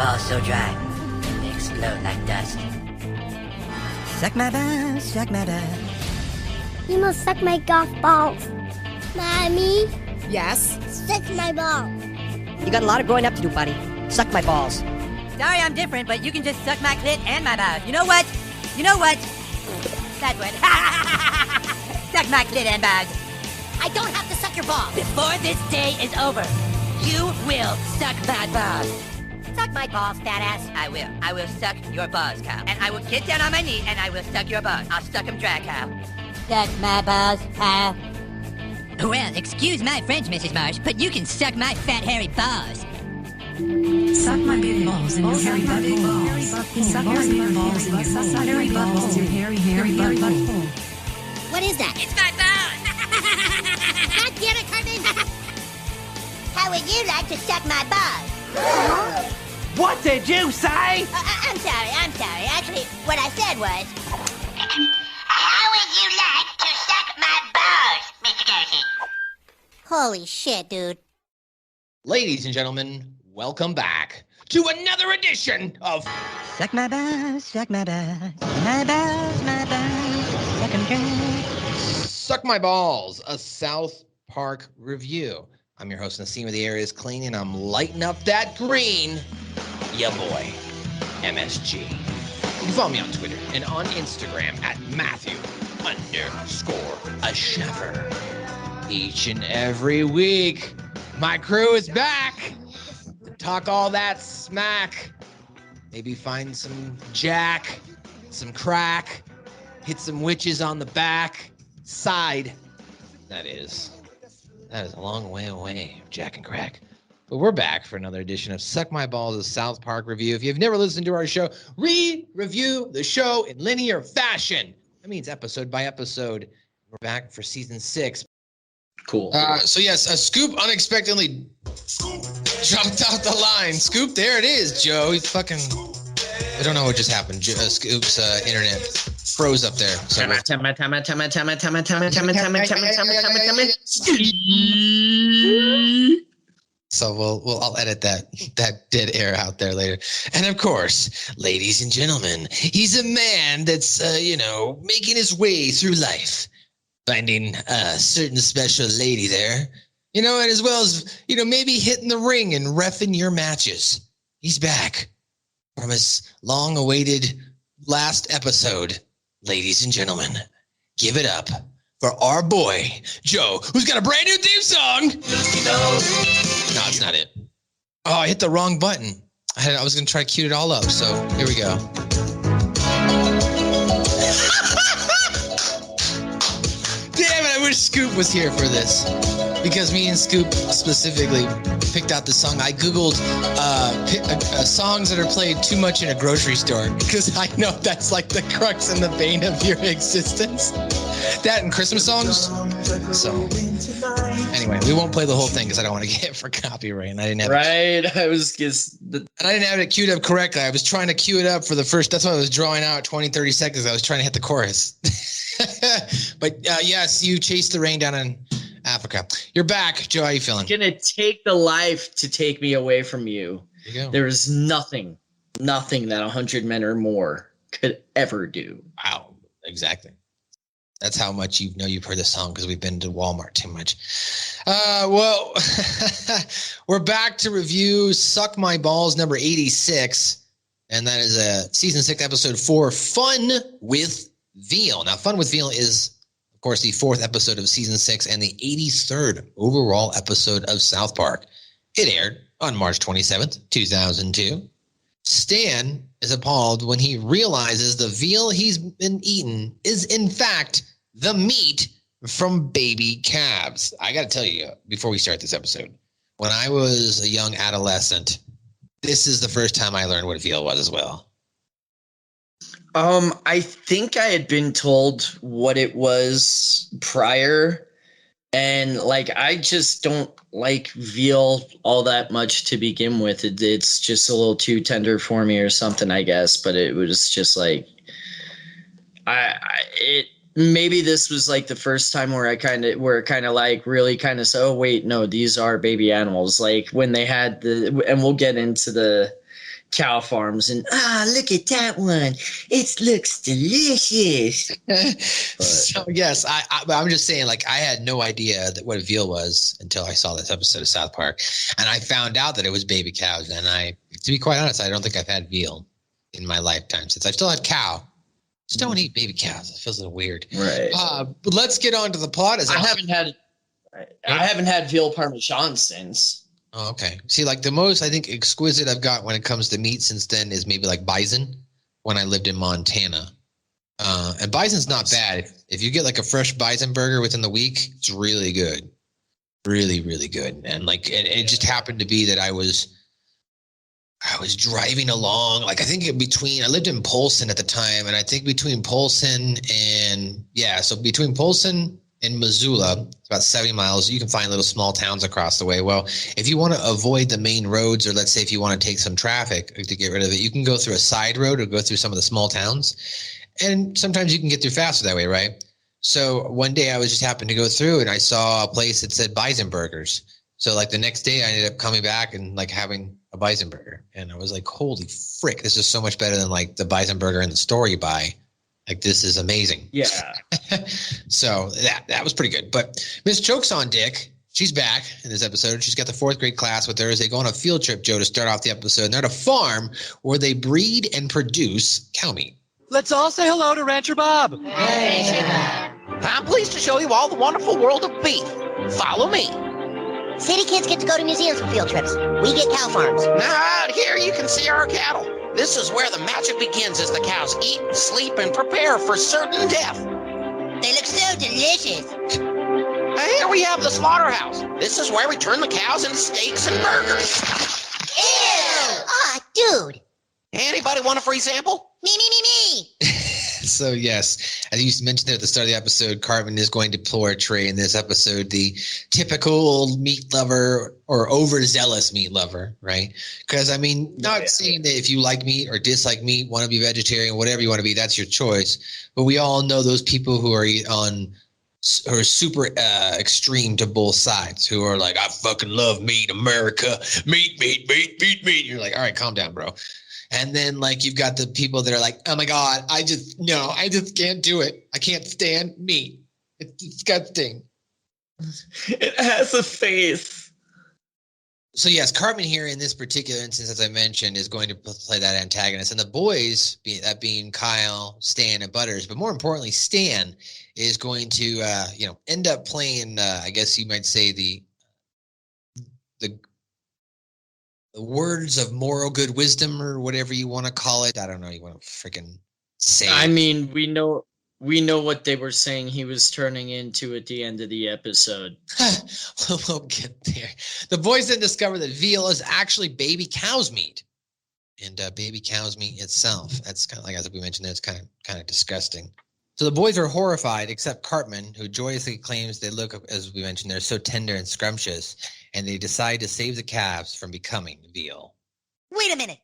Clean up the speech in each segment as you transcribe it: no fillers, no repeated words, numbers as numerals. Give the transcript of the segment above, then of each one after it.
balls so dry, they explode like dust. Suck my balls, suck my balls. You must suck my golf balls. Mommy? Yes? Suck my balls. You got a lot of growing up to do, buddy. Suck my balls. Sorry I'm different, but you can just suck my clit and my balls. You know what? You know what? That one. Suck my clit and balls. I don't have to suck your balls. Before this day is over, you will suck my balls. Suck my balls, fat ass. I will. I will suck your balls, Kyle. And I will get down on my knee and I will suck your balls. I'll suck them dry, Kyle. Suck my balls, Kyle. Well, excuse my French, Mrs. Marsh, but you can suck my fat, hairy balls. Suck my big balls in your hairy butt hole. Suck my big balls in your hairy butt hole. Your hairy butt hole. What is that? It's my balls! God damn it, Carmen! How would you like to suck my balls? What did you say? I'm sorry. Actually, what I said was... How would you like to suck my balls, Mr. Darcy? Holy shit, dude. Ladies and gentlemen, welcome back to another edition of Suck my balls, suck my balls, my balls, my balls, suck 'em dry. Suck My Balls, a South Park review. I'm your host, Nassim of the Area's Clean, and I'm lighting up that green. Ya boy, MSG. You can follow me on Twitter and on Instagram at Matthew_a Each and every week, my crew is back to talk all that smack. Maybe find some jack, some crack, hit some witches on the back, side. That is a long way away, Jack and crack. But we're back for another edition of Suck My Balls, a South Park review. If you've never listened to our show, review the show in linear fashion. That means episode by episode. We're back for season 6. Cool. So yes, Scoop unexpectedly dropped out the line. Scoop, there it is, Joe. He's fucking... I don't know what just happened. Scoop's internet froze up there. So I'll edit that dead air out there later. And of course, ladies and gentlemen, he's a man that's making his way through life, finding a certain special lady there, and as well as maybe hitting the ring and reffing your matches. He's back from his long-awaited last episode. Ladies and gentlemen, give it up for our boy, Joe, who's got a brand new theme song. No, it's not it. Oh, I hit the wrong button. I was going to try to cue it all up, so here we go. Damn it, I wish Scoop was here for this. Because me and Scoop specifically picked out the song. I Googled songs that are played too much in a grocery store. Because I know that's like the crux and the bane of your existence. That and Christmas songs. So, anyway, we won't play the whole thing because I don't want to get hit for copyright. And I didn't have and I didn't have it queued up correctly. I was trying to cue it up for the first. That's why I was drawing out 20, 30 seconds. I was trying to hit the chorus. But yes, you chased the rain down in Africa. You're back, Joe. How you feeling? It's gonna take the life to take me away from you. There you go. There is nothing that 100 men or more could ever do. Wow, exactly. That's how much you've heard the song because we've been to Walmart too much. Well, we're back to review Suck My Balls number 86, and that is a season 6 episode 4, Fun with Veal. Now, Fun with Veal is, of course, the 4th episode of season 6 and the 83rd overall episode of South Park. It aired on March 27th, 2002. Stan is appalled when he realizes the veal he's been eating is, in fact, the meat from baby calves. I got to tell you, before we start this episode, when I was a young adolescent, this is the first time I learned what veal was as well. I think I had been told what it was prior, and I just don't like veal all that much to begin with. It's just a little too tender for me or something, I guess. But it was just maybe this was the first time where it kind of really said, oh wait, no, these are baby animals. Like when they had and we'll get into cow farms and look at that one. It looks delicious. So yes, I'm just saying, like, I had no idea that what veal was until I saw this episode of South Park, and I found out that it was baby cows. And to be quite honest, I don't think I've had veal in my lifetime since I've still had cow. Just don't eat baby cows. It feels a little weird. Right. But let's get on to the plot. I haven't had veal parmesan since. Oh, okay. See, like the most, I think, exquisite I've got when it comes to meat since then is maybe like bison when I lived in Montana. And bison's not bad. If you get like a fresh bison burger within the week, it's really good. Really, really good. And like, it just happened to be that I was driving along, like I think I lived in Polson at the time, and I think between Polson and Missoula, it's about 70 miles. You can find little small towns across the way. Well, if you want to avoid the main roads, or let's say if you want to take some traffic to get rid of it, you can go through a side road or go through some of the small towns. And sometimes you can get through faster that way, right? So one day I was just happened to go through and I saw a place that said bison burgers. So like the next day I ended up coming back and like having a bison burger. And I was like, holy frick, this is so much better than like the bison burger in the store you buy. Like, this is amazing. Yeah. So that was pretty good. But Miss Chokes on Dick, she's back in this episode. She's got the 4th grade class with her as they go on a field trip, Joe, to start off the episode. And they're at a farm where they breed and produce cow meat. Let's all say hello to Rancher Bob. I'm pleased to show you all the wonderful world of beef. Follow me. City kids get to go to museums for field trips. We get cow farms. Now out here you can see our cattle. This is where the magic begins as the cows eat, sleep, and prepare for certain death. They look so delicious. Here we have the slaughterhouse. This is where we turn the cows into steaks and burgers. Ew! Ah, dude. Anybody want a free sample? Me. So yes, as you mentioned there at the start of the episode, Cartman is going to portray in this episode the typical meat lover or overzealous meat lover, right? Because I mean, not saying that if you like meat or dislike meat, want to be vegetarian, whatever you want to be, that's your choice. But we all know those people who are super extreme to both sides, who are like, I fucking love meat, America, meat. You're like, all right, calm down, bro. And then like you've got the people that are like, oh my God, I just can't do it. I can't stand meat. It's disgusting. It has a face. So yes, Cartman here in this particular instance, as I mentioned, is going to play that antagonist. And the boys, being Kyle, Stan, and Butters, but more importantly, Stan is going to end up playing, I guess you might say, the words of moral good wisdom, or whatever you want to call it. I don't know. You want to freaking say I it. mean, we know what they were saying he was turning into at the end of the episode. We'll get there. The boys then discover that veal is actually baby cow's meat. And baby cow's meat itself, that's kind of like, as we mentioned, that's kind of disgusting. So the boys are horrified, except Cartman, who joyously claims they look, as we mentioned, they're so tender and scrumptious, and they decide to save the calves from becoming veal. Wait a minute.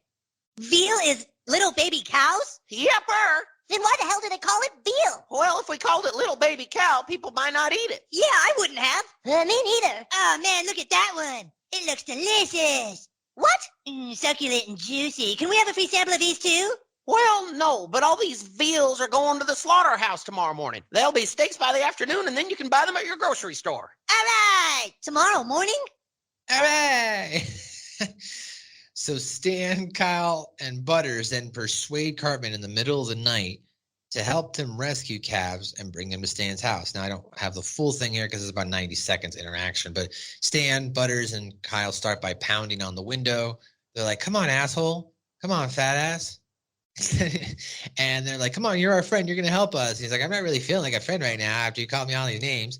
Veal is little baby cows? Yepper. Then why the hell do they call it veal? Well, if we called it little baby cow, people might not eat it. Yeah, I wouldn't have. Me neither. Oh man, look at that one. It looks delicious. What? Succulent and juicy. Can we have a free sample of these too? Well, no, but all these veals are going to the slaughterhouse tomorrow morning. They'll be steaks by the afternoon, and then you can buy them at your grocery store. All right. Tomorrow morning? All right. So Stan, Kyle, and Butters then persuade Cartman in the middle of the night to help them rescue calves and bring them to Stan's house. Now, I don't have the full thing here because it's about 90 seconds interaction, but Stan, Butters, and Kyle start by pounding on the window. They're like, come on, asshole. Come on, fat ass. And they're like, come on, you're our friend. You're going to help us. He's like, I'm not really feeling like a friend right now after you called me all these names.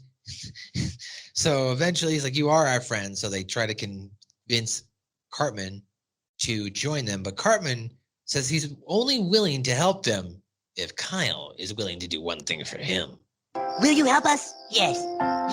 So eventually he's like, you are our friend. So they try to convince Cartman to join them. But Cartman says he's only willing to help them if Kyle is willing to do one thing for him. Will you help us? Yes.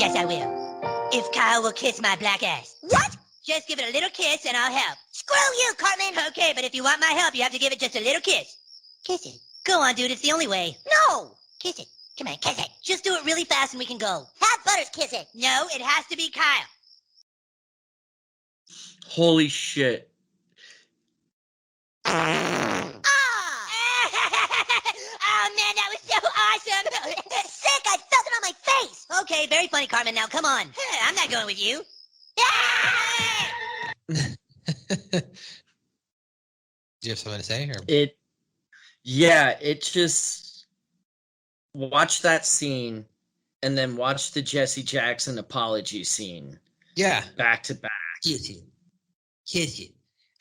Yes, I will. If Kyle will kiss my black ass. What? Just give it a little kiss and I'll help. Screw you, Cartman. Okay, but if you want my help, you have to give it just a little kiss. Kiss it. Go on, dude. It's the only way. No. Kiss it. Come on, kiss it. Just do it really fast and we can go. Have Butters kiss it. No, it has to be Kyle. Holy shit. Okay, very funny, Carmen. Now, come on. I'm not going with you. Do you have something to say? Or? It just watch that scene and then watch the Jesse Jackson apology scene. Yeah. Back to back. Kiss it.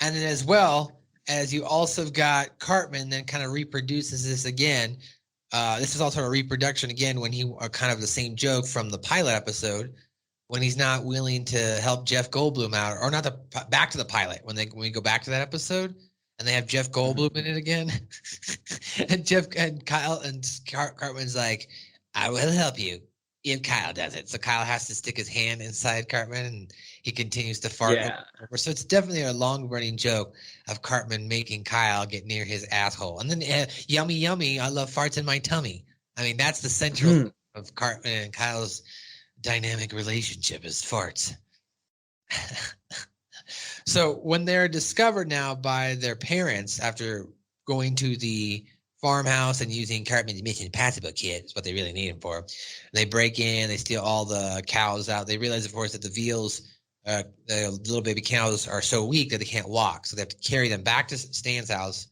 And then as well as you also got Cartman then kind of reproduces this again. This is also a reproduction again when he kind of the same joke from the pilot episode when he's not willing to help Jeff Goldblum out, or not back to the pilot when we go back to that episode and they have Jeff Goldblum in it again. and Kyle and Cartman's like, I will help you if Kyle does it. So Kyle has to stick his hand inside Cartman and he continues to fart. Yeah. So it's definitely a long running joke of Cartman making Kyle get near his asshole. And then yummy, yummy, I love farts in my tummy. I mean, that's the central of Cartman and Kyle's dynamic relationship is farts. So when they're discovered now by their parents after going to the farmhouse and using Cartman's Mission Impossible kit is what they really need him for. They break in, they steal all the cows out. They realize, of course, that the Veals, the little baby cows, are so weak that they can't walk. So they have to carry them back to Stan's house.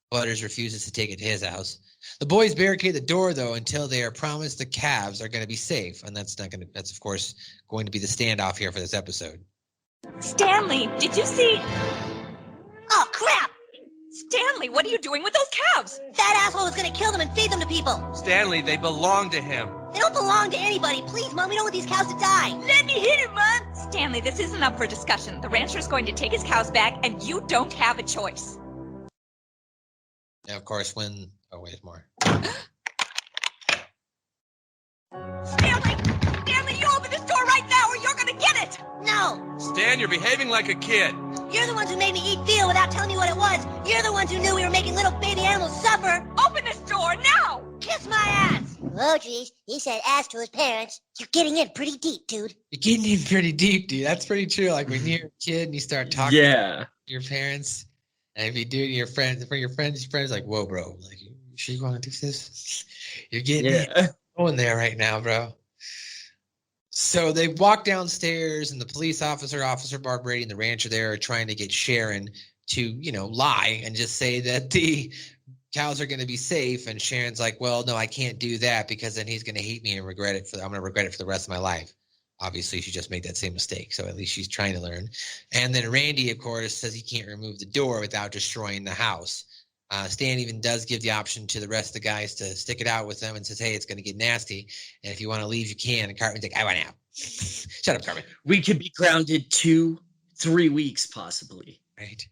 Butters refuses to take it to his house. The boys barricade the door, though, until they are promised the calves are going to be safe. And that's, of course, going to be the standoff here for this episode. Stanley, did you see? Oh, crap! Stanley, what are you doing with those calves? That asshole was gonna kill them and feed them to people. Stanley, they belong to him. They don't belong to anybody. Please, Mom, we don't want these cows to die. Let me hit him, Mom! Stanley, this isn't up for discussion. The rancher's going to take his cows back, and you don't have a choice. And, of course, when... Oh, wait, more. Stanley, you open this door right now, or you're gonna get it! No! Stan, you're behaving like a kid. You're the ones who made me eat veal without telling me what it was. You're the ones who knew we were making little baby animals suffer. Open this door now! Kiss my ass! Oh, geez. He said ass to his parents. You're getting in pretty deep, dude. You're getting in pretty deep, dude. That's pretty true. Like when you're a kid and you start talking to your parents, and if you do it to your friends, your friends like, whoa, bro. Like, you sure you want to do this? You're getting going there right now, bro. So they walk downstairs, and the police officer, Officer Barbrady, and the rancher there are trying to get Sharon to, lie and just say that the cows are going to be safe. And Sharon's like, well, no, I can't do that because then he's going to hate me and I'm going to regret it for the rest of my life. Obviously, she just made that same mistake. So at least she's trying to learn. And then Randy, of course, says he can't remove the door without destroying the house. Stan even does give the option to the rest of the guys to stick it out with them and says, hey, it's going to get nasty. And if you want to leave, you can. And Cartman's like, I want out. Shut up, Cartman. We could be grounded 2-3 weeks, possibly. Right.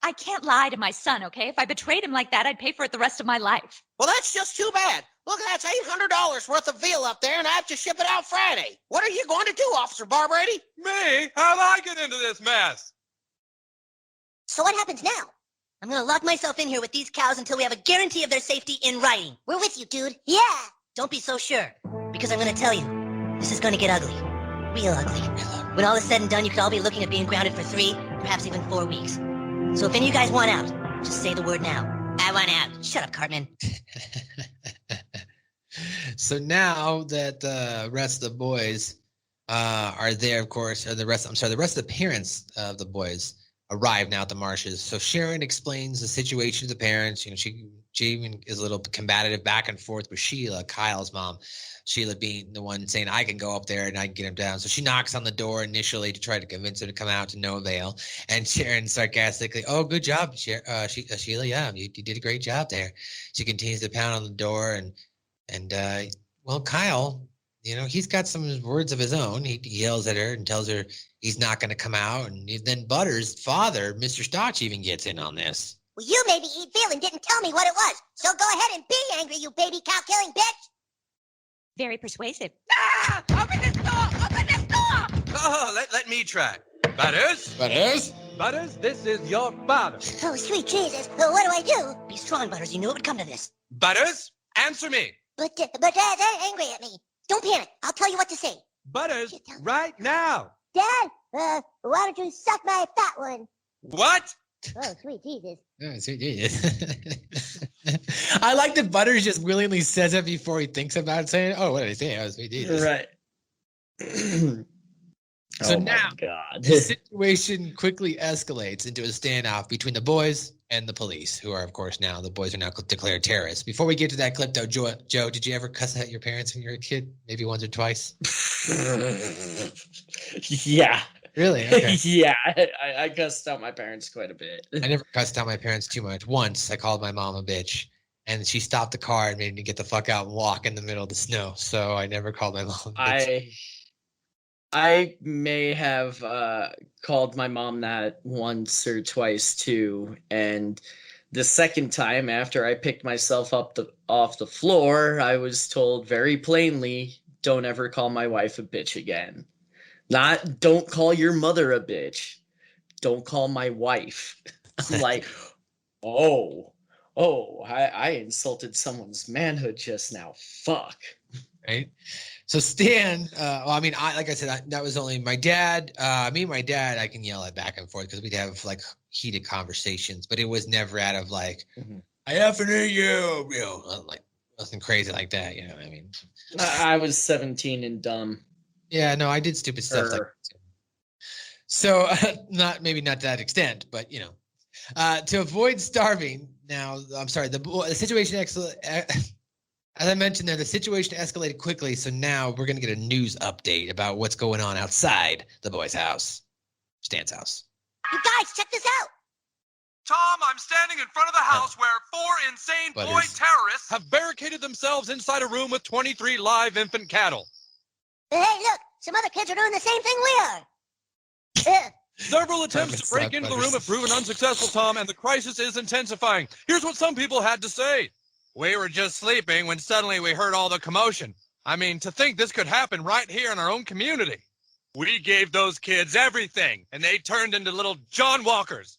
I can't lie to my son, okay? If I betrayed him like that, I'd pay for it the rest of my life. Well, that's just too bad. Look, that's $800 worth of veal up there, and I have to ship it out Friday. What are you going to do, Officer Barbrady? Me? How'd I get into this mess? So what happens now? I'm gonna lock myself in here with these cows until we have a guarantee of their safety in writing. We're with you, dude. Yeah! Don't be so sure, because I'm gonna tell you, this is gonna get ugly. Real ugly. When all is said and done, you could all be looking at being grounded for 3, perhaps even 4 weeks. So if any of you guys want out, just say the word now. I want out. Shut up, Cartman. So now that the rest of the boys are there, of course, or the rest of the parents of the boys arrive now at the marshes. So Sharon explains the situation to the parents. She even is a little combative back and forth with Sheila, Kyle's mom. Sheila being the one saying, I can go up there and I can get him down. So she knocks on the door initially to try to convince him to come out, to no avail. And Sharon sarcastically, oh, good job, Sheila. Yeah, you did a great job there. She continues to pound on the door. And well, Kyle, he's got some words of his own. He yells at her and tells her he's not going to come out. And then Butters' father, Mr. Stotch, even gets in on this. Well, you made me eat veal and didn't tell me what it was. So go ahead and be angry, you baby cow-killing bitch. Very persuasive. Ah! Open this door! Open this door! Oh, let me try. Butters? Butters, this is your father. Oh, sweet Jesus. What do I do? Be strong, Butters. You knew it would come to this. Butters, answer me. But Dad's angry at me. Don't panic. I'll tell you what to say. Butters, right now. Dad, why don't you suck my fat one? What? Oh, sweet Jesus. Oh, sweet Jesus. I like that Butters just willingly says it before he thinks about saying, "Oh, what did I say? I was Right. So oh now, my God. the situation quickly escalates into a standoff between the boys and the police, who are, of course, the boys are now declared terrorists. Before we get to that clip, though, Joe, did you ever cuss at your parents when you were a kid? Maybe once or twice? Yeah. Really? Okay. Yeah. I cussed out my parents quite a bit. I never cussed out my parents too much. Once, I called my mom a bitch, and she stopped the car and made me get the fuck out and walk in the middle of the snow. So I never called my mom a bitch. I may have called my mom that once or twice too, and the second time after I picked myself up off the floor, I was told very plainly, "Don't ever call my wife a bitch again." Not "don't call your mother a bitch." Don't call my wife. I'm like, I insulted someone's manhood just now. Fuck. Right. So Stan, like I said, that was only my dad. Me and my dad, I can yell at back and forth because we'd have like heated conversations, but it was never out of like, I effing hate you, like nothing crazy like that. You know what I mean? I was 17 and dumb. Yeah, no, I did stupid stuff like that too. So maybe not to that extent, but to avoid starving. Now, I'm sorry, the situation as I mentioned there, the situation escalated quickly, so now we're going to get a news update about what's going on outside the boys' house, Stan's house. You guys, check this out. Tom, I'm standing in front of the house where 4 insane boy terrorists have barricaded themselves inside a room with 23 live infant cattle. Hey, look, some other kids are doing the same thing we are. Several attempts to break into the room have proven unsuccessful, Tom, and the crisis is intensifying. Here's what some people had to say. We were just sleeping when suddenly we heard all the commotion. I mean, to think this could happen right here in our own community. We gave those kids everything, and they turned into little John Walkers.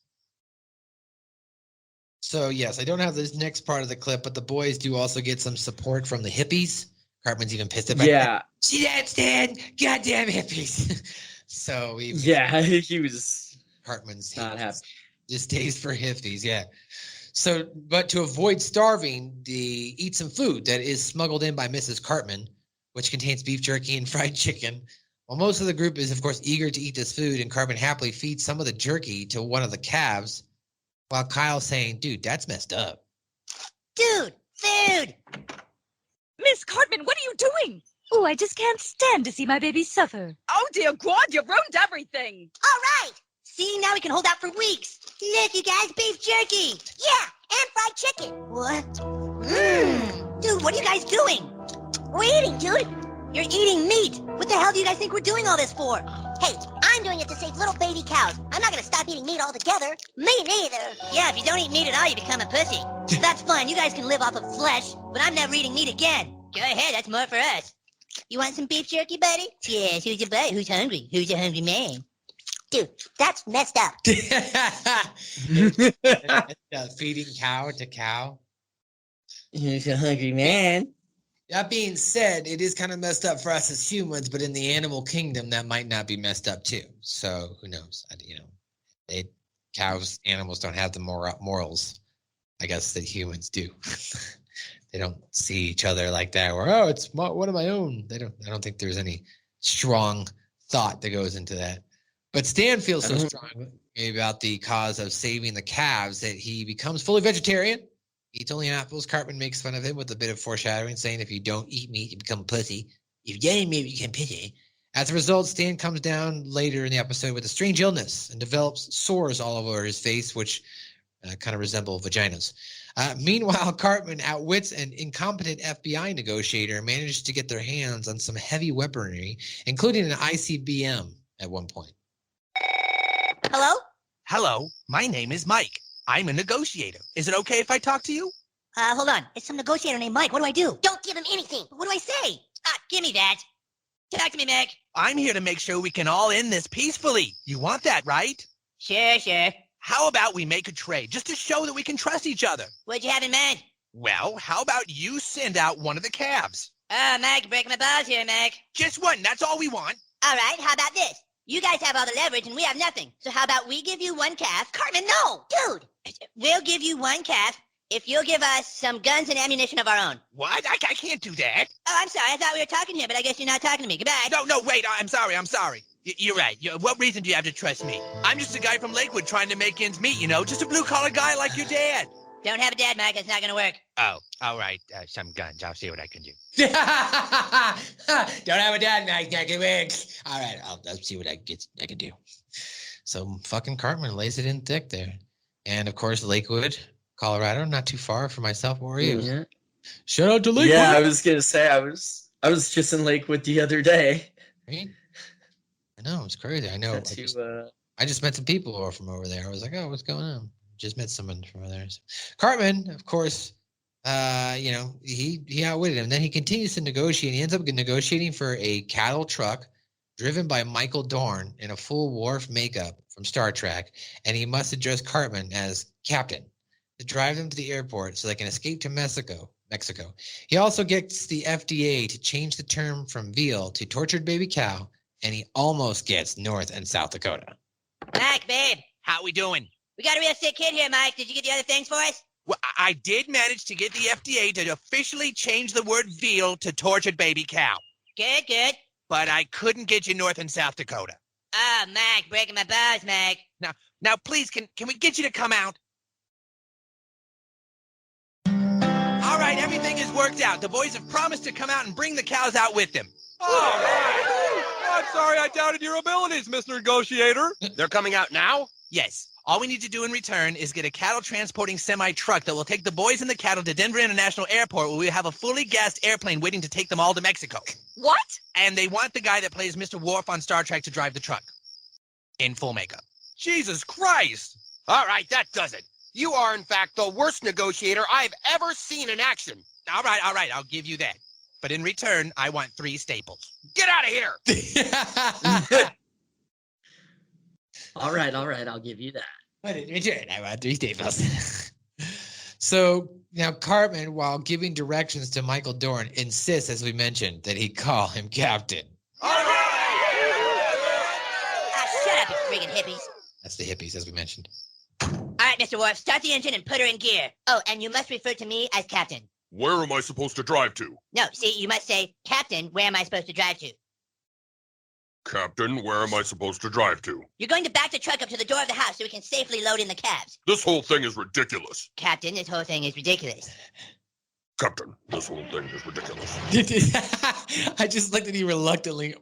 So, yes, I don't have this next part of the clip, but the boys do also get some support from the hippies. Cartman's even pissed about that. See that, Stan? Goddamn hippies. So he was Cartman's not happy. Distaste for hippies, yeah. So, but to avoid starving, they eat some food that is smuggled in by Mrs. Cartman, which contains beef jerky and fried chicken. While most of the group is, of course, eager to eat this food, and Cartman happily feeds some of the jerky to one of the calves, while Kyle's saying, "Dude, that's messed up." Dude, food! Miss Cartman, what are you doing? Oh, I just can't stand to see my baby suffer. Oh, dear God, you've ruined everything. All right. See, now we can hold out for weeks. Look, you guys, beef jerky. Yeah, and fried chicken. What? Dude, what are you guys doing? We're eating, dude. You're eating meat. What the hell do you guys think we're doing all this for? Hey, I'm doing it to save little baby cows. I'm not gonna stop eating meat altogether. Me neither. Yeah, if you don't eat meat at all, you become a pussy. That's fine. You guys can live off of flesh, but I'm never eating meat again. Go ahead, that's more for us. You want some beef jerky, buddy? Yes, who's your buddy? Who's hungry? Who's a hungry man? Dude, that's messed up. Feeding cow to cow. Who's a hungry man? That being said, it is kind of messed up for us as humans, but in the animal kingdom, that might not be messed up too. So who knows? Animals don't have the morals, I guess, that humans do. They don't see each other like that, or it's one of my own. I don't think there's any strong thought that goes into that. But Stan feels so strong about the cause of saving the calves that he becomes fully vegetarian. Eats only apples. Cartman makes fun of him with a bit of foreshadowing, saying if you don't eat meat, you become a pussy. If you eat meat, you become pussy. As a result, Stan comes down later in the episode with a strange illness and develops sores all over his face, which kind of resemble vaginas. Meanwhile, Cartman outwits an incompetent FBI negotiator and manages to get their hands on some heavy weaponry, including an ICBM at one point. Hello? Hello, my name is Mike. I'm a negotiator. Is it okay if I talk to you? Hold on. It's some negotiator named Mike. What do I do? Don't give him anything. What do I say? Give me that. Talk to me, Mick. I'm here to make sure we can all end this peacefully. You want that, right? Sure. How about we make a trade just to show that we can trust each other? What'd you have in mind? Well, how about you send out one of the calves? Mike, breaking my balls here, Mike. Just one. That's all we want. All right, how about this? You guys have all the leverage and we have nothing. So how about we give you one calf? Cartman, no! Dude! We'll give you one calf if you'll give us some guns and ammunition of our own. What? I can't do that. Oh, I'm sorry. I thought we were talking here, but I guess you're not talking to me. Goodbye. No, wait. I'm sorry. You're right. What reason do you have to trust me? I'm just a guy from Lakewood trying to make ends meet, just a blue-collar guy like your dad. Don't have a dad, Mike. It's not going to work. Oh, all right. Some guns. I'll see what I can do. Don't have a dad, Mike. Not gonna work. All right, I'll see what I can do. So fucking Cartman lays it in thick there. And of course, Lakewood, Colorado, not too far from myself. Where are you? Yeah. Shout out to Lakewood. Yeah, I was gonna say I was just in Lakewood the other day. Right? I know, it's crazy. I know. I just met some people who are from over there. I was like, oh, what's going on? Just met someone from over there. So, Cartman, of course, he outwitted him. Then he continues to negotiate. He ends up negotiating for a cattle truck driven by Michael Dorn in a full Worf makeup from Star Trek, and he must address Cartman as captain to drive them to the airport so they can escape to Mexico. He also gets the FDA to change the term from veal to tortured baby cow, and he almost gets North and South Dakota. Mike, babe. How we doing? We got a real sick kid here, Mike. Did you get the other things for us? Well, I did manage to get the FDA to officially change the word veal to tortured baby cow. Good. But I couldn't get you North and South Dakota. Oh, Mike, breaking my balls, Mike. Now, please, can we get you to come out? All right, everything is worked out. The boys have promised to come out and bring the cows out with them. All right. I'm sorry I doubted your abilities, Mr. Negotiator. They're coming out now? Yes. All we need to do in return is get a cattle transporting semi-truck that will take the boys and the cattle to Denver International Airport, where we have a fully gassed airplane waiting to take them all to Mexico. What? And they want the guy that plays Mr. Worf on Star Trek to drive the truck. In full makeup. Jesus Christ. All right, that does it. You are, in fact, the worst negotiator I've ever seen in action. All right, I'll give you that. But in return, I want 3 staples. Get out of here! All right, I'll give you that. But in return, I want 3 staples. So now Cartman, while giving directions to Michael Dorn, insists, as we mentioned, that he call him captain. Shut up, you friggin' hippies. That's the hippies, as we mentioned. All right, Mr. Worf, start the engine and put her in gear. Oh, and you must refer to me as captain. Where am I supposed to drive to? No, see, you must say, Captain, where am I supposed to drive to? Captain, where am I supposed to drive to? You're going to back the truck up to the door of the house so we can safely load in the calves. This whole thing is ridiculous. Captain, this whole thing is ridiculous. Captain, this whole thing is ridiculous. I just looked at you reluctantly.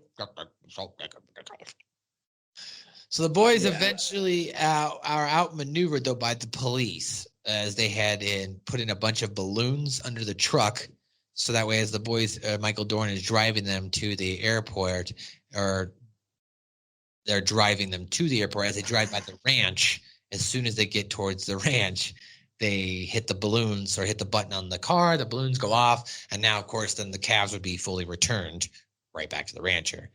So the boys eventually are outmaneuvered, though, by the police as they had put in a bunch of balloons under the truck. So that way, as the boys, Michael Dorn is driving them to the airport, or they're driving them to the airport as they drive by the ranch. As soon as they get towards the ranch, they hit the balloons or hit the button on the car. The balloons go off. And now, of course, then the calves would be fully returned right back to the rancher.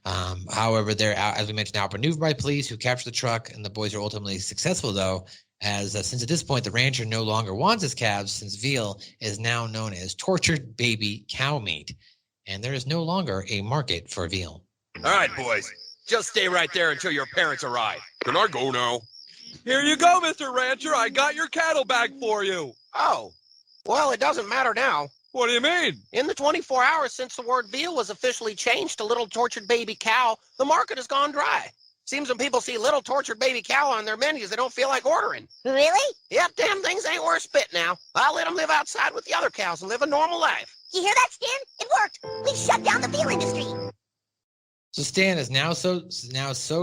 However, they're out, as we mentioned, outmaneuvered by police who capture the truck, and the boys are ultimately successful, though, as since at this point the rancher no longer wants his calves, since veal is now known as tortured baby cow meat, and there is no longer a market for veal. All right, boys, just stay right there until your parents arrive. Can I go now? Here you go, Mr. Rancher. I got your cattle bag for you. Oh, well, it doesn't matter now. What do you mean? In the 24 hours since the word veal was officially changed to little tortured baby cow, the market has gone dry. Seems when people see little tortured baby cow on their menus, they don't feel like ordering. Really? Yep, damn things ain't worth spit now. I'll let them live outside with the other cows and live a normal life. You hear that, Stan? It worked. We shut down the veal industry. So Stan is now so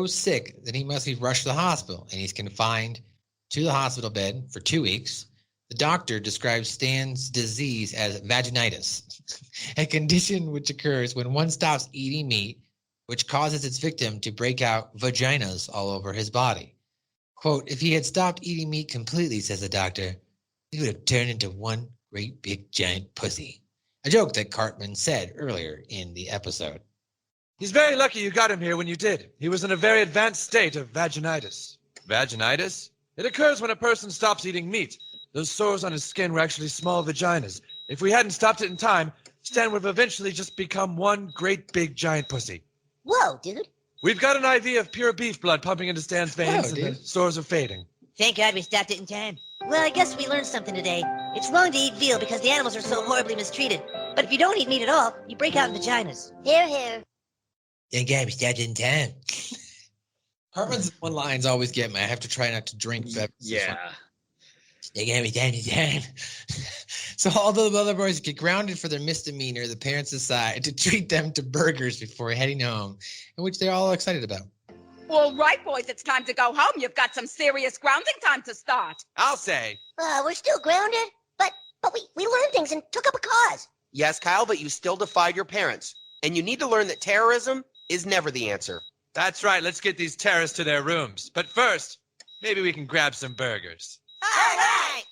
sick that he must be rushed to the hospital, and he's confined to the hospital bed for 2 weeks. The doctor describes Stan's disease as vaginitis, a condition which occurs when one stops eating meat, which causes its victim to break out vaginas all over his body. Quote, if he had stopped eating meat completely, says the doctor, he would have turned into one great big giant pussy. A joke that Cartman said earlier in the episode. He's very lucky you got him here when you did. He was in a very advanced state of vaginitis. Vaginitis? It occurs when a person stops eating meat. Those sores on his skin were actually small vaginas. If we hadn't stopped it in time, Stan would have eventually just become one great big giant pussy. Whoa, dude. We've got an IV of pure beef blood pumping into Stan's veins, and the sores are fading. Thank God we stopped it in time. Well, I guess we learned something today. It's wrong to eat veal because the animals are so horribly mistreated. But if you don't eat meat at all, you break out in vaginas. Here, here. Thank God we stopped it in time. Cartman's one lines always get me. I have to try not to drink beverages. Yeah. Thank God we stopped it in time. So although the other boys get grounded for their misdemeanor, the parents decide to treat them to burgers before heading home, in which they're all excited about. All right, boys, it's time to go home. You've got some serious grounding time to start. I'll say. We're still grounded, but we learned things and took up a cause. Yes, Kyle, but you still defied your parents. And you need to learn that terrorism is never the answer. That's right. Let's get these terrorists to their rooms. But first, maybe we can grab some burgers. All right.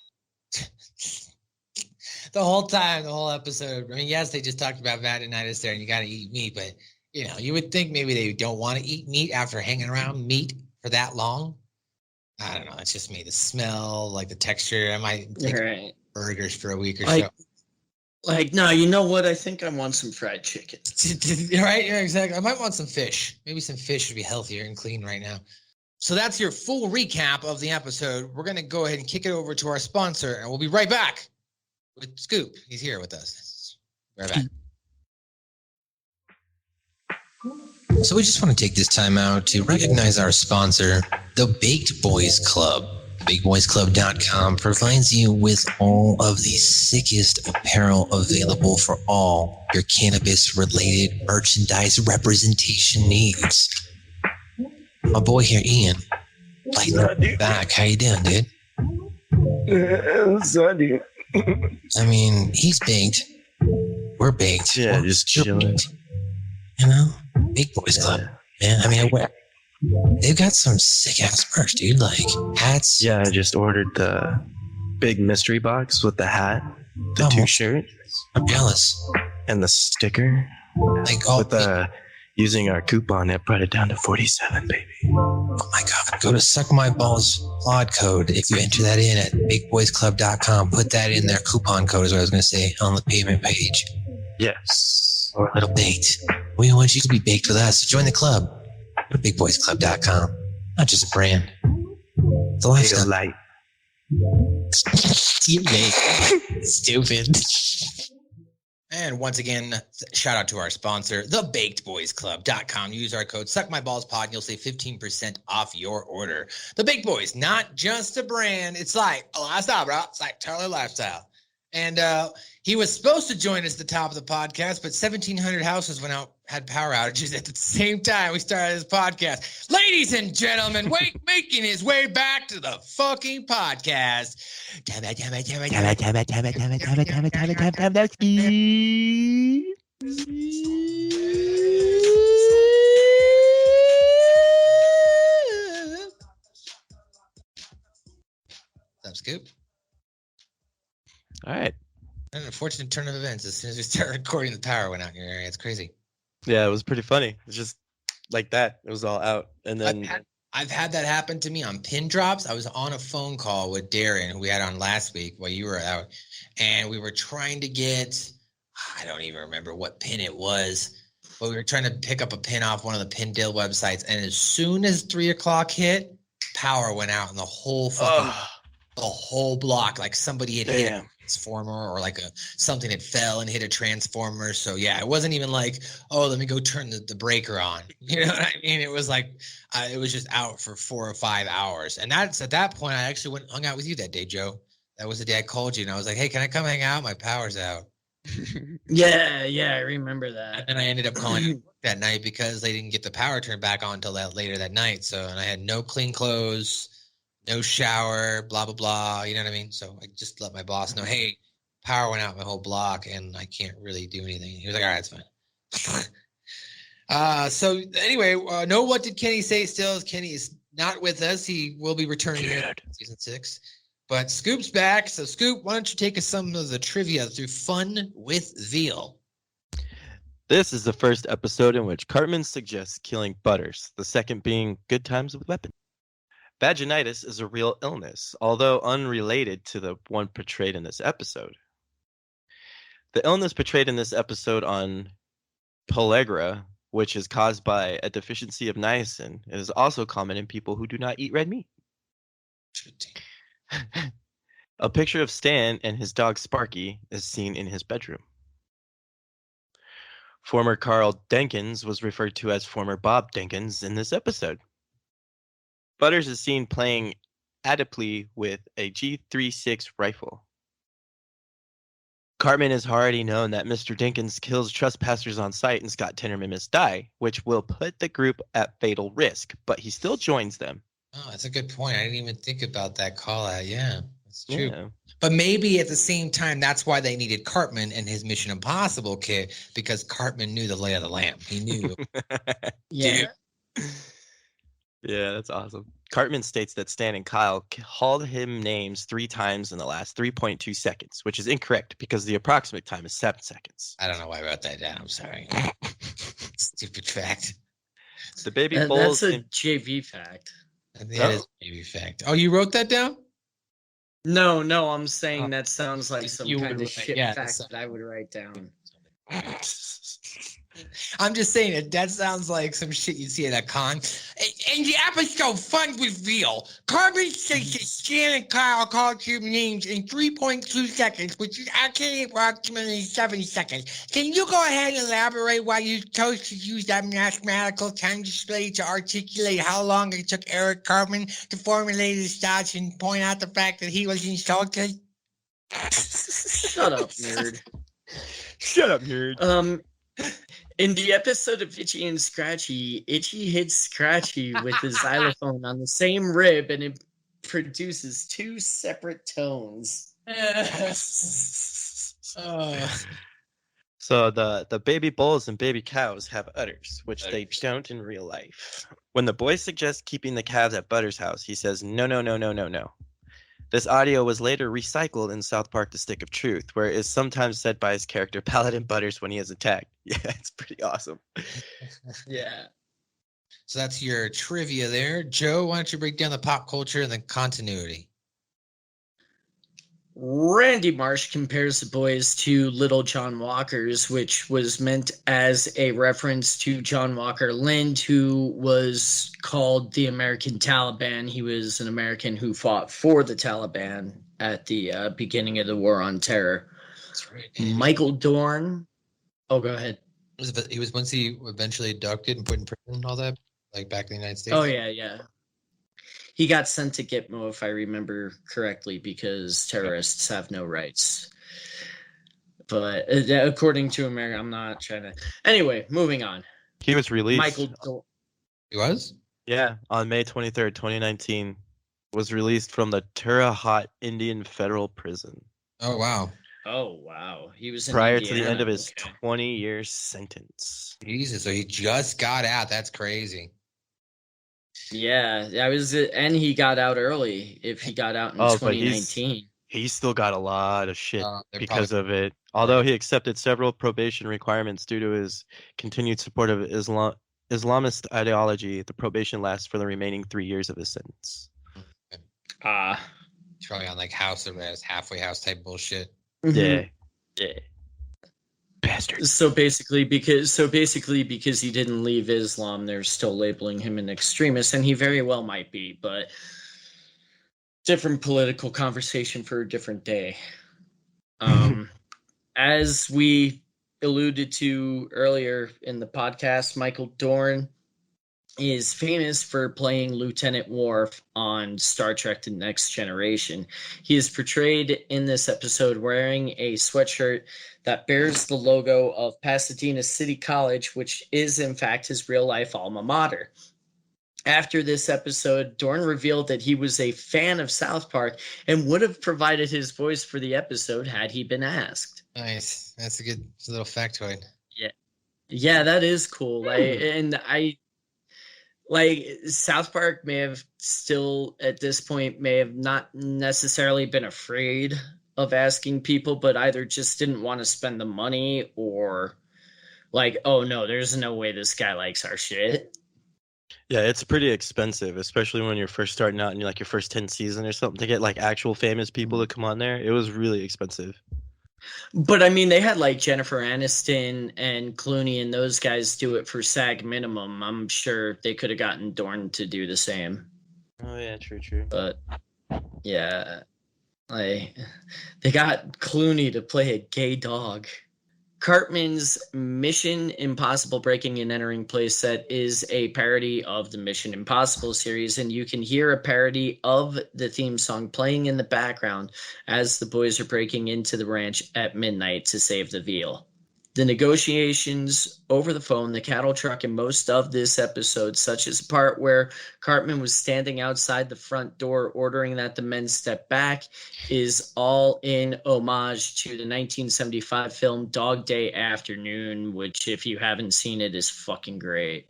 The whole time, the whole episode. I mean, yes, they just talked about vaginitis there and you got to eat meat, but you would think maybe they don't want to eat meat after hanging around meat for that long. I don't know. It's just me. The smell, like the texture. I might take burgers for a week or so. No, you know what? I think I want some fried chicken. Right? Yeah, exactly. I might want some fish. Maybe some fish would be healthier and clean right now. So that's your full recap of the episode. We're going to go ahead and kick it over to our sponsor, and we'll be right back with Scoop. He's here with us. Right back. So we just want to take this time out to recognize our sponsor, the Baked Boys Club. BakedBoysClub.com provides you with all of the sickest apparel available for all your cannabis-related merchandise representation needs. My boy here, Ian, lighten up back. How you doing, dude? I mean, he's baked. We're baked. Yeah, just chilling. Baked. Big Boys Club. Man, I mean, they've got some sick ass merch, dude. Like hats. Yeah, I just ordered the big mystery box with the hat, the 2 shirts. I'm jealous. And the sticker. Using our coupon, it brought it down to 47, baby. Oh my God. Go to Suck My Balls Pod code. If you enter that in at BigBoysClub.com, put that in their coupon code is what I was going to say on the payment page. Yes. Or a little baked. We want you to be baked with us. Join the club. Go to BigBoysClub.com. Not just a brand. It's a lifestyle. Light. You're late. Stupid. And once again, shout out to our sponsor, thebakedboysclub.com. Use our code SuckMyBallsPod and you'll save 15% off your order. The Baked Boys, not just a brand. It's like a lifestyle, bro. It's like totally lifestyle. And he was supposed to join us at the top of the podcast, but 1,700 houses had power outages at the same time we started this podcast. Ladies and gentlemen, making his way back to the fucking podcast. What's up, Scoop? All right. An unfortunate turn of events. As soon as we started recording, the power went out in your area. It's crazy. Yeah, it was pretty funny. It's just like that. It was all out. And then I've had that happen to me on pin drops. I was on a phone call with Darren, who we had on last week while you were out, and we were trying to get, I don't even remember what pin it was, but we were trying to pick up a pin off one of the pin deal websites, and as soon as 3 o'clock hit, power went out in the whole the whole block. Like somebody had hit a transformer, or like something had fell and hit a transformer. So yeah, it wasn't even like, oh, let me go turn the breaker on. You know what I mean? It was like it was just out for 4 or 5 hours. And that's at that point I actually went and hung out with you that day, Joe. That was the day I called you and I was like, hey, can I come hang out? My power's out. Yeah, I remember that. And I ended up calling you that night because they didn't get the power turned back on until later that night. So, and I had no clean clothes, no shower, blah, blah, blah. You know what I mean? So I just let my boss know, hey, power went out my whole block and I can't really do anything. He was like, all right, it's fine. So anyway, what did Kenny say still? Kenny is not with us. He will be returning in season 6. But Scoop's back. So Scoop, why don't you take us some of the trivia through Fun with Veal? This is the first episode in which Cartman suggests killing Butters, the second being good times with weapons. Vaginitis is a real illness, although unrelated to the one portrayed in this episode. The illness portrayed in this episode on pellagra, which is caused by a deficiency of niacin, is also common in people who do not eat red meat. A picture of Stan and his dog Sparky is seen in his bedroom. Former Carl Denkins was referred to as former Bob Denkins in this episode. Butters is seen playing adeptly with a G36 rifle. Cartman has already known that Mr. Denkins kills trespassers on sight and Scott Tinnerman must die, which will put the group at fatal risk, but he still joins them. Oh, that's a good point. I didn't even think about that call out. Yeah, that's true. Yeah. But maybe at the same time, that's why they needed Cartman and his Mission Impossible kit, because Cartman knew the lay of the land. He knew. Yeah. Yeah, that's awesome. Cartman states that Stan and Kyle called him names 3 times in the last 3.2 seconds, which is incorrect because the approximate time is 7 seconds. I don't know why I wrote that down. I'm sorry. Stupid fact. The baby That's bulls. a JV fact. I think that is a baby fact. Oh, you wrote that down? No, I'm saying that sounds like some You kind would of write- shit yeah, fact that's- that I would write down. I'm just saying it. That sounds like some shit you see at a con. In the episode Fun with Veal, Cartman says that Stan and Kyle called your names in 3.2 seconds, which is actually approximately 7 seconds. Can you go ahead and elaborate why you chose to use that mathematical time display to articulate how long it took Eric Cartman to formulate his thoughts and point out the fact that he was insulted? Shut up, nerd. Shut up, nerd. In the episode of Itchy and Scratchy, Itchy hits Scratchy with the xylophone on the same rib, and it produces 2 separate tones. So the baby bulls and baby cows have udders, which they don't in real life. When the boys suggest keeping the calves at Butters' house, he says, no, no, no, no, no, no. This audio was later recycled in South Park: The Stick of Truth, where it is sometimes said by his character Paladin Butters when he is attacked. Yeah, it's pretty awesome. Yeah. So that's your trivia there. Joe, why don't you break down the pop culture and the continuity? Randy Marsh compares the boys to Little John Walkers, which was meant as a reference to John Walker Lind, who was called the American Taliban. He was an American who fought for the Taliban at the beginning of the War on Terror. That's right. Michael Dorn. Oh, go ahead. He was once he eventually abducted and put in prison and all that, like back in the United States. Oh, yeah. He got sent to Gitmo, if I remember correctly, because terrorists have no rights. But according to America, I'm not trying to... Anyway, moving on. He was released. Michael Dorn. He was? Yeah, on May 23rd, 2019, was released from the Terre Haute Indian Federal Prison. Oh, wow. Oh, wow. He was in prior to the Indiana. end of his Okay. 20-year sentence. Jesus, so he just got out. That's crazy. Yeah, that was it. And he got out early if he got out in But 2019. he's still got a lot of shit they're because probably- of it. Although he accepted several probation requirements due to his continued support of Islamist ideology, the probation lasts for the remaining 3 years of his sentence. He's probably on like house arrest, halfway house type bullshit. Yeah. So basically, because he didn't leave Islam, they're still labeling him an extremist, and he very well might be, but different political conversation for a different day. As we alluded to earlier in the podcast, Michael Dorn is famous for playing Lieutenant Worf on Star Trek: The Next Generation. He is portrayed in this episode wearing a sweatshirt that bears the logo of Pasadena City College, which is in fact his real-life alma mater. After this episode, Dorn revealed that he was a fan of South Park and would have provided his voice for the episode had he been asked. Nice. That's a good little factoid. Yeah, that is cool. South Park may have still, at this point, may have not necessarily been afraid of asking people, but either just didn't want to spend the money or like, oh no, there's no way this guy likes our shit. Yeah, it's pretty expensive, especially when you're first starting out in like your first 10 season or something, to get like actual famous people to come on there. It was really expensive. But I mean, they had like Jennifer Aniston and Clooney and those guys do it for SAG minimum. I'm sure they could have gotten Dorn to do the same. Oh yeah, true. But Yeah. They got Clooney to play a gay dog. Cartman's Mission Impossible Breaking and Entering playset is a parody of the Mission Impossible series, and you can hear a parody of the theme song playing in the background as the boys are breaking into the ranch at midnight to save the veal. The negotiations over the phone, the cattle truck, and most of this episode, such as the part where Cartman was standing outside the front door ordering that the men step back, is all in homage to the 1975 film Dog Day Afternoon, which, if you haven't seen it, is fucking great.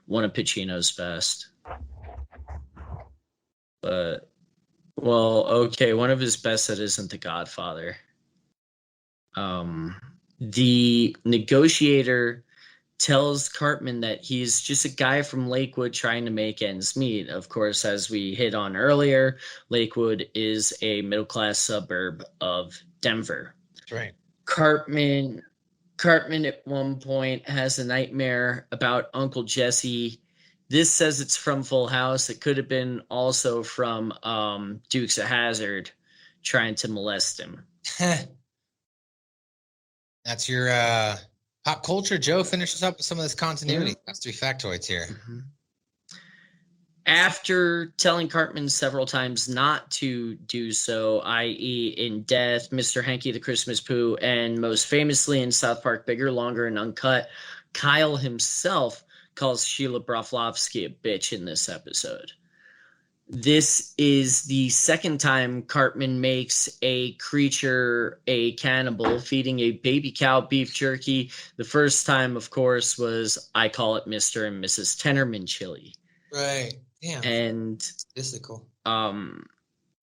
One of Pacino's best. But, well, okay, one of his best that isn't The Godfather. The negotiator tells Cartman that he's just a guy from Lakewood trying to make ends meet. Of course, as we hit on earlier, Lakewood is a middle-class suburb of Denver. That's right. Cartman at one point has a nightmare about Uncle Jesse. This says it's from Full House. It could have been also from Dukes of Hazzard trying to molest him. That's your pop culture. Joe finishes up with some of this continuity. Yeah. That's 3 factoids here. Mm-hmm. After telling Cartman several times not to do so, i.e. in Death, Mr. Hanky the Christmas Pooh, and most famously in South Park Bigger, Longer, and Uncut, Kyle himself calls Sheila Broflovsky a bitch in this episode. This is the second time Cartman makes a creature a cannibal, feeding a baby cow beef jerky. The first time, of course, was I Call It Mr. and Mrs. Tennerman chili. Right. Damn. And physical.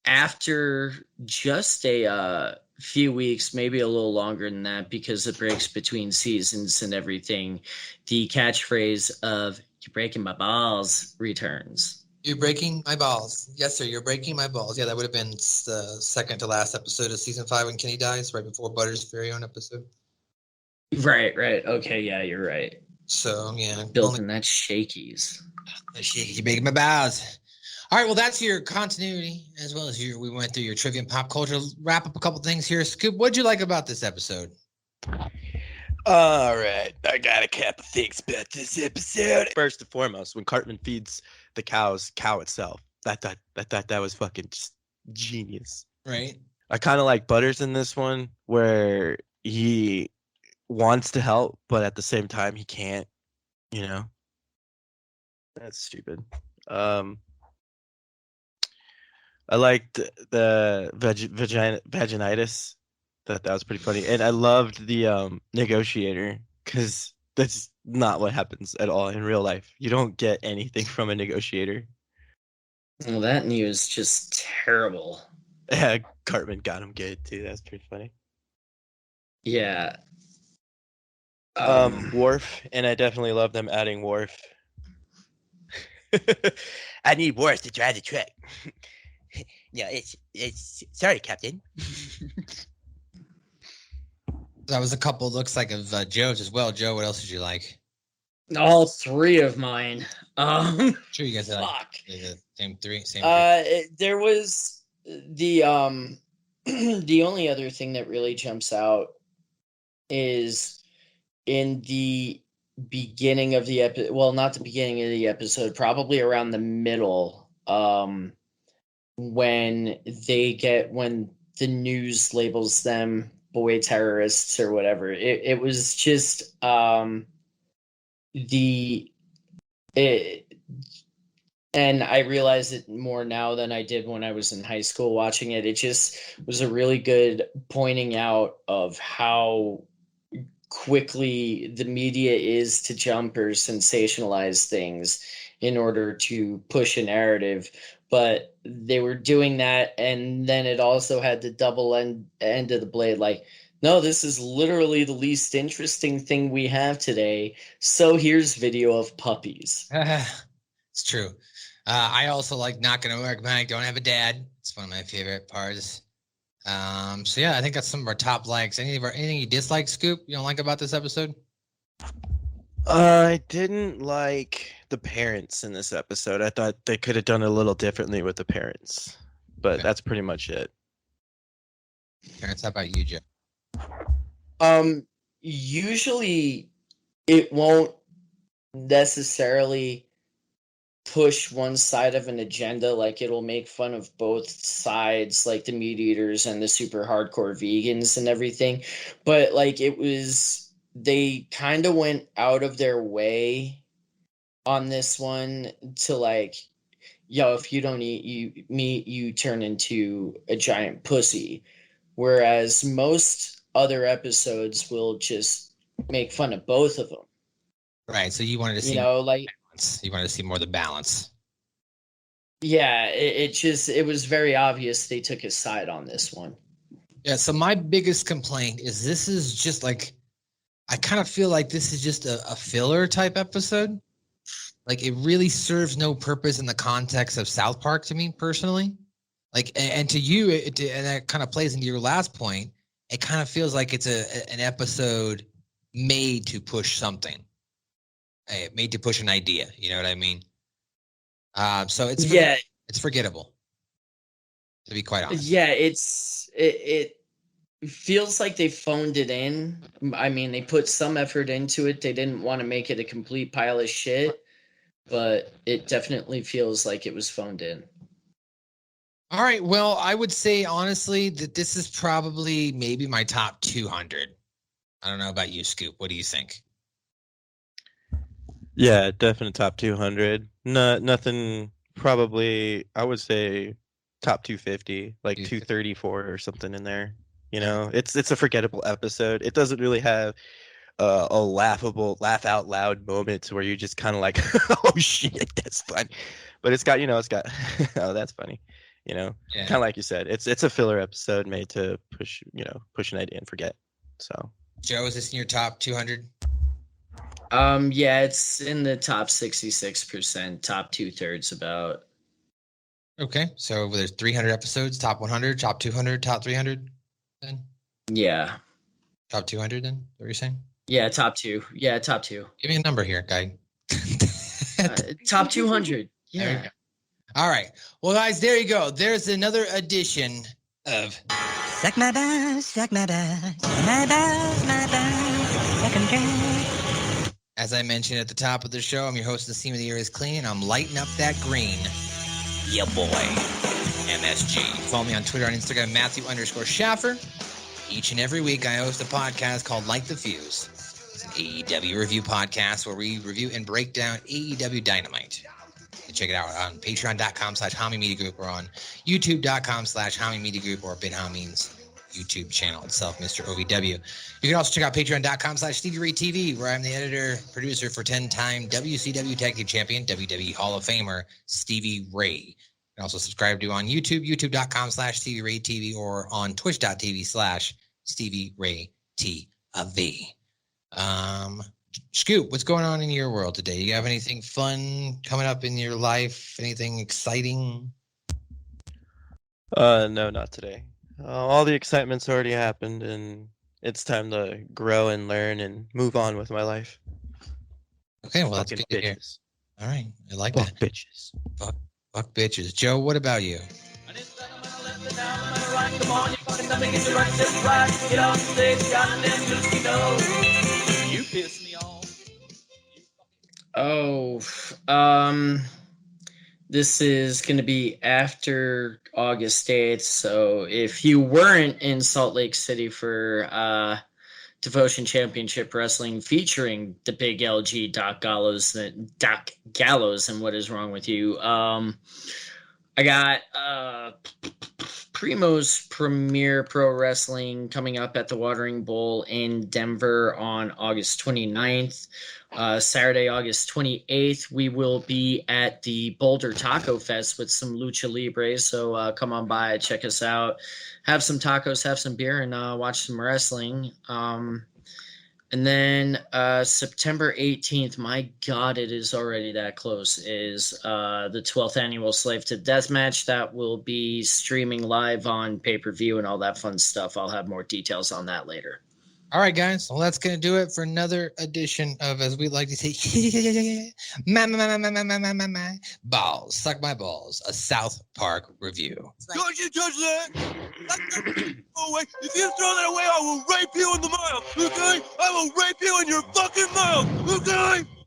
After just a few weeks, maybe a little longer than that, because of breaks between seasons and everything, the catchphrase of "You're breaking my balls" returns. You're breaking my balls. Yes, sir. You're breaking my balls. Yeah, that would have been the second to last episode of season 5 when Kenny dies, right before Butters' very own episode. Right. Okay, yeah, you're right. So, yeah. Building that shakies. You're breaking my balls. All right, well, that's your continuity, as well as we went through your trivia and pop culture. Wrap up a couple things here. Scoop, what'd you like about this episode? All right, I got a couple things about this episode. First and foremost, when Cartman feeds the cow itself, I thought that was fucking just genius. Right. I kind of like Butters in this one, where he wants to help, but at the same time he can't. You know, that's stupid. I liked the vaginitis. That was pretty funny, and I loved the negotiator, because that's not what happens at all in real life. You don't get anything from a negotiator. Well, that news just terrible. Yeah, Cartman got him good too. That's pretty funny. Yeah. Worf, and I definitely love them adding Worf. I need Worf to drive the truck. No, it's sorry, Captain. That was a couple looks like of Joe's as well. Joe, what else did you like? All 3 of mine. Sure, you guys had the same 3. There was the the only other thing that really jumps out is in the beginning of the episode. Well, not the beginning of the episode, probably around the middle. When the news labels them boy terrorists or whatever. It was just and I realize it more now than I did when I was in high school watching it. It just was a really good pointing out of how quickly the media is to jump or sensationalize things in order to push a narrative. But they were doing that, and then it also had the double end of the blade. Like, no, this is literally the least interesting thing we have today. So here's video of puppies. It's true. I also like Not Gonna Work, Man. I Don't Have a Dad. It's one of my favorite parts. So yeah, I think that's some of our top likes. Anything you dislike, Scoop? You don't like about this episode? I didn't like the parents in this episode. I thought they could have done a little differently with the parents. but that's pretty much it. Terrence, how about you, Joe? Usually it won't necessarily push one side of an agenda. Like, it'll make fun of both sides, like the meat eaters and the super hardcore vegans and everything. But like, they kind of went out of their way on this one to like, yo, if you don't eat meat, you turn into a giant pussy. Whereas most other episodes will just make fun of both of them. Right. So you wanted to see, like, balance. You wanted to see more of the balance. Yeah, it was very obvious they took his side on this one. Yeah. So my biggest complaint is this is just like, I kind of feel like this is just a filler type episode. Like, it really serves no purpose in the context of South Park to me personally. Like, and to you, and that kind of plays into your last point. It kind of feels like it's an episode made to push something, made to push an idea. You know what I mean? So it's forgettable, to be quite honest. Yeah, it feels like they phoned it in. I mean, they put some effort into it. They didn't want to make it a complete pile of shit, but it definitely feels like it was phoned in. All right. Well, I would say honestly that this is probably maybe my top 200. I don't know about you, Scoop. What do you think? Yeah, definite top 200. Nothing. Probably, I would say top 250, like 234 or something in there. You know, it's a forgettable episode. It doesn't really have a laugh out loud moments where you just kind of like, oh shit, that's funny. But it's got oh, that's funny. You know, kind of like you said, it's a filler episode made to push an idea and forget. So, Joe, is this in your top 200? Yeah, it's in the top 66%, top 2/3 about. Okay, so there's 300 episodes, top 100, top 200, top 300 then? Yeah. Top 200 then? What you're saying? Yeah, top 2. Yeah, top 2. Give me a number here, guy. Top 200. Yeah. All right. Well, guys, there you go. There's another edition of Suck my balls, suck my balls, my balls, my balls, suck 'em dry. As I mentioned at the top of the show, I'm your host. The theme of the year is clean, and I'm lighting up that green. Yeah, boy. MSG. Follow me on Twitter and Instagram, Matthew_Schaffer. Each and every week, I host a podcast called Light the Fuse. It's an AEW review podcast where we review and break down AEW Dynamite. You can check it out on patreon.com/Hami Media Group or on youtube.com/Hami Media Group or Ben Hami's YouTube channel itself, Mr. OVW. You can also check out patreon.com/Stevie Ray TV, where I'm the editor, producer for 10-time WCW Tag Team Champion, WWE Hall of Famer, Stevie Ray. You can also subscribe to on YouTube, youtube.com/Stevie Ray TV or on twitch.tv/Stevie Ray TV. Scoop, what's going on in your world today? You have anything fun coming up in your life? Anything exciting? No, not today. All the excitement's already happened, and it's time to grow and learn and move on with my life. Okay, well, that's good to hear. All right, I like that. Bitches. Fuck bitches. Joe, what about you? You piss me off. This is going to be after August 8th, so if you weren't in Salt Lake City for Devotion Championship Wrestling featuring the big LG Doc Gallows and What Is Wrong With You, I got Primo's Premier Pro Wrestling coming up at the Watering Bowl in Denver on August 29th. Saturday, August 28th, we will be at the Boulder Taco Fest with some Lucha Libres. So come on by, check us out, have some tacos, have some beer, and watch some wrestling. And then September 18th, my God, it is already that close, is the 12th annual Slave to Death match. That will be streaming live on pay-per-view and all that fun stuff. I'll have more details on that later. All right, guys. Well, that's going to do it for another edition of, as we like to say, my balls. Suck my balls. A South Park review. Don't you touch that! Away. If you throw that away, I will rape you in the mouth, okay? I will rape you in your fucking mouth, okay?